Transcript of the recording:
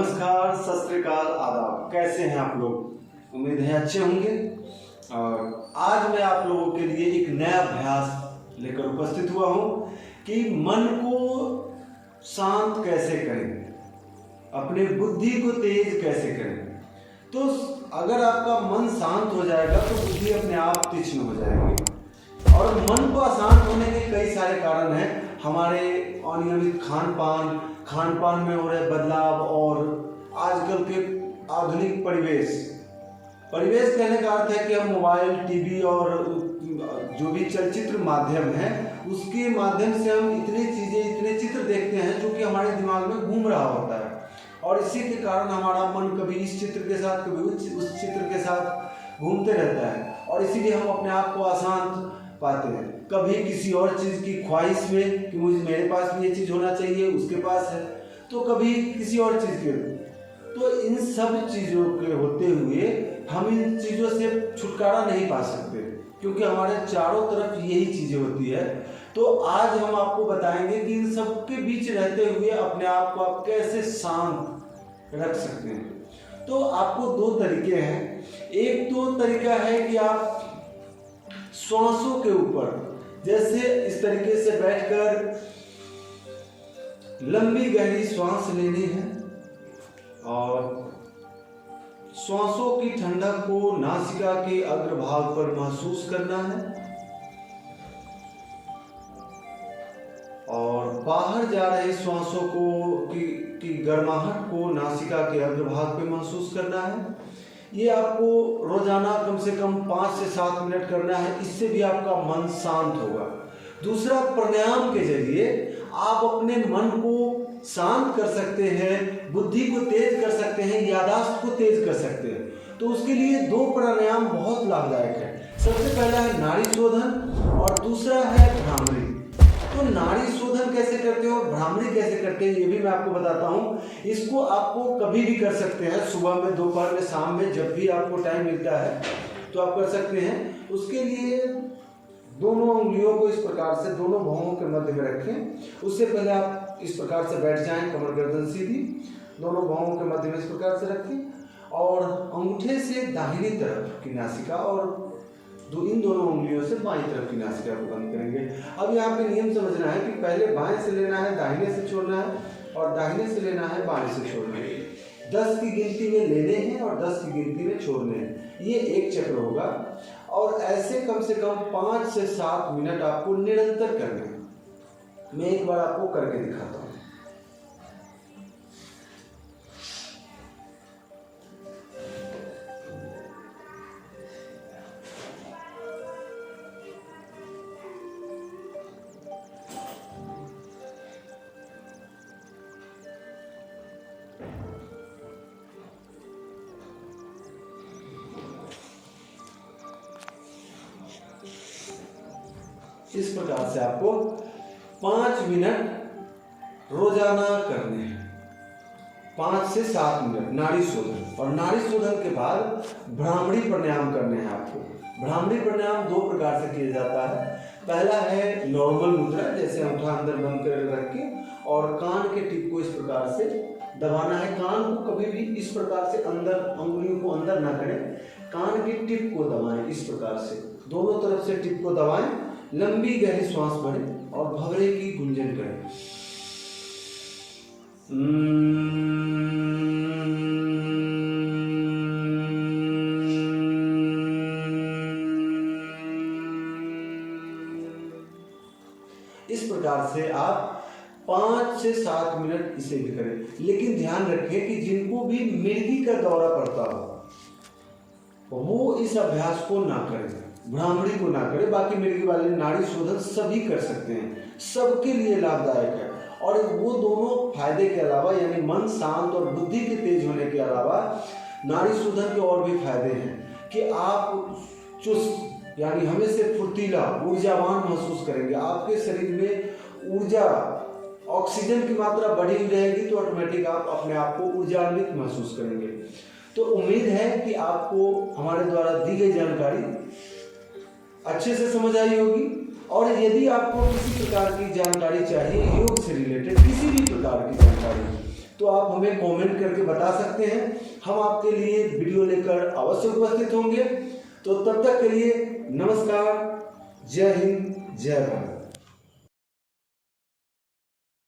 नमस्कार, सत श्री अकाल, आदाब। कैसे हैं आप लोग? उम्मीद है अच्छे होंगे। और आज मैं आप लोगों के लिए एक नया अभ्यास लेकर उपस्थित हुआ हूं कि मन को शांत कैसे करें, अपने बुद्धि को तेज कैसे करें। तो अगर आपका मन शांत हो जाएगा तो बुद्धि अपने आप तीक्ष्ण हो जाएगी। और मन को अशांत होने के कई सारे कारण हैं। हमारे अनियमित खान पान में हो रहे बदलाव और आजकल के आधुनिक परिवेश कहने का अर्थ है कि हम मोबाइल, टीवी और जो भी चलचित्र माध्यम है उसके माध्यम से हम इतने चित्र देखते हैं जो कि हमारे दिमाग में घूम रहा होता है। और इसी के कारण हमारा मन कभी इस चित्र के साथ कभी उस चित्र के साथ घूमते रहता है और इसीलिए हम अपने आप को अशांत पाते हैं। कभी किसी और चीज़ की ख्वाहिश में कि मेरे पास भी ये चीज़ होना चाहिए, उसके पास है, तो कभी किसी और चीज़ के। तो इन सब चीज़ों के होते हुए हम इन चीज़ों से छुटकारा नहीं पा सकते क्योंकि हमारे चारों तरफ यही चीज़ें होती है। तो आज हम आपको बताएंगे कि इन सब के बीच रहते हुए अपने आप को आप कैसे शांत रख सकते हैं। तो आपको दो तरीके हैं। एक तो तरीका है कि आप श्वासों के ऊपर जैसे इस तरीके से बैठकर लंबी गहरी श्वास लेनी है और श्वासों की ठंडक को नासिका के अग्रभाग पर महसूस करना है और बाहर जा रहे श्वासों की गर्माहट को नासिका के अग्रभाग पे महसूस करना है। ये आपको रोजाना कम से कम 5 से 7 मिनट करना है। इससे भी आपका मन शांत होगा। दूसरा, प्राणायाम के जरिए आप अपने मन को शांत कर सकते हैं, बुद्धि को तेज कर सकते हैं, याददाश्त को तेज कर सकते हैं। तो उसके लिए 2 प्राणायाम बहुत लाभदायक है। सबसे पहला है नाड़ी शोधन और दूसरा है भ्रामरी। तो नाड़ी शोधन कैसे करते हो और भ्रामरी कैसे करते हैं ये भी मैं आपको बताता हूँ। इसको आपको कभी भी कर सकते हैं, सुबह में, दोपहर में, शाम में, जब भी आपको टाइम मिलता है तो आप कर सकते हैं। उसके लिए दोनों उंगलियों को इस प्रकार से दोनों भौहों के मध्य में रखें। उससे पहले आप इस प्रकार से बैठ जाएं, कमर गर्दन सीधी, दोनों भौहों के मध्य में इस प्रकार से रखें और अंगूठे से दाहिनी तरफ की नासिका और इन दोनों उंगलियों से बाईं तरफ की नासिका को बंद करेंगे। अब यहाँ पे नियम समझना है कि पहले बाएं से लेना है, दाहिने से छोड़ना है और दाहिने से लेना है, बाएं से छोड़ना है। 10 की गिनती में लेने हैं और 10 की गिनती में छोड़ने हैं। ये एक चक्र होगा और ऐसे कम से कम 5 से 7 मिनट आपको निरंतर करना है। मैं एक बार आपको करके दिखाता हूँ। इस प्रकार से आपको 5 मिनट रोजाना करने हैं, 5 से 7 मिनट नाड़ी शोधन। और नाड़ी शोधन के बाद भ्रामरी प्राणायाम करने हैं आपको। भ्रामरी प्राणायाम 2 प्रकार से किया जाता है। पहला है नॉर्मल मुद्रा, जैसे अंगूठा अंदर बंद कर रख के और कान के टिप को इस प्रकार से दबाना है। कान को कभी भी इस प्रकार से अंदर, अंगुलियों को अंदर ना करें, कान की टिप को दबाएं। इस प्रकार से दोनों तरफ से टिप को दबाएं, लंबी गहरी श्वास भरें और भंवरे की गुंजन करें। इस प्रकार से आप 5 से 7 मिनट इसे भी करें। लेकिन ध्यान रखें कि जिनको भी मिर्गी का दौरा पड़ता हो वो इस अभ्यास को ना करें, भ्रामरी को ना करें। बाकी मिर्गी वाले नाड़ी शोधन सभी कर सकते हैं, सबके लिए लाभदायक है। और वो दोनों फायदे के अलावा यानी मन शांत और बुद्धि के तेज होने के अलावा नाड़ी शोधन के और भी फायदे हैं कि आप चुस्त यानी हमेशा फुर्तीला, ऊर्जावान महसूस करेंगे। आपके शरीर में ऊर्जा, ऑक्सीजन की मात्रा बढ़ी हुई रहेगी तो ऑटोमेटिक आप अपने आप को ऊर्जान्वित महसूस करेंगे। तो उम्मीद है कि आपको हमारे द्वारा दी गई जानकारी अच्छे से समझ आई होगी। और यदि आपको किसी प्रकार की जानकारी चाहिए योग से रिलेटेड, किसी भी प्रकार की जानकारी, तो आप हमें कमेंट करके बता सकते हैं। हम आपके लिए वीडियो लेकर अवश्य उपस्थित होंगे। तो तब तक के लिए नमस्कार, जय हिंद, जय भारत।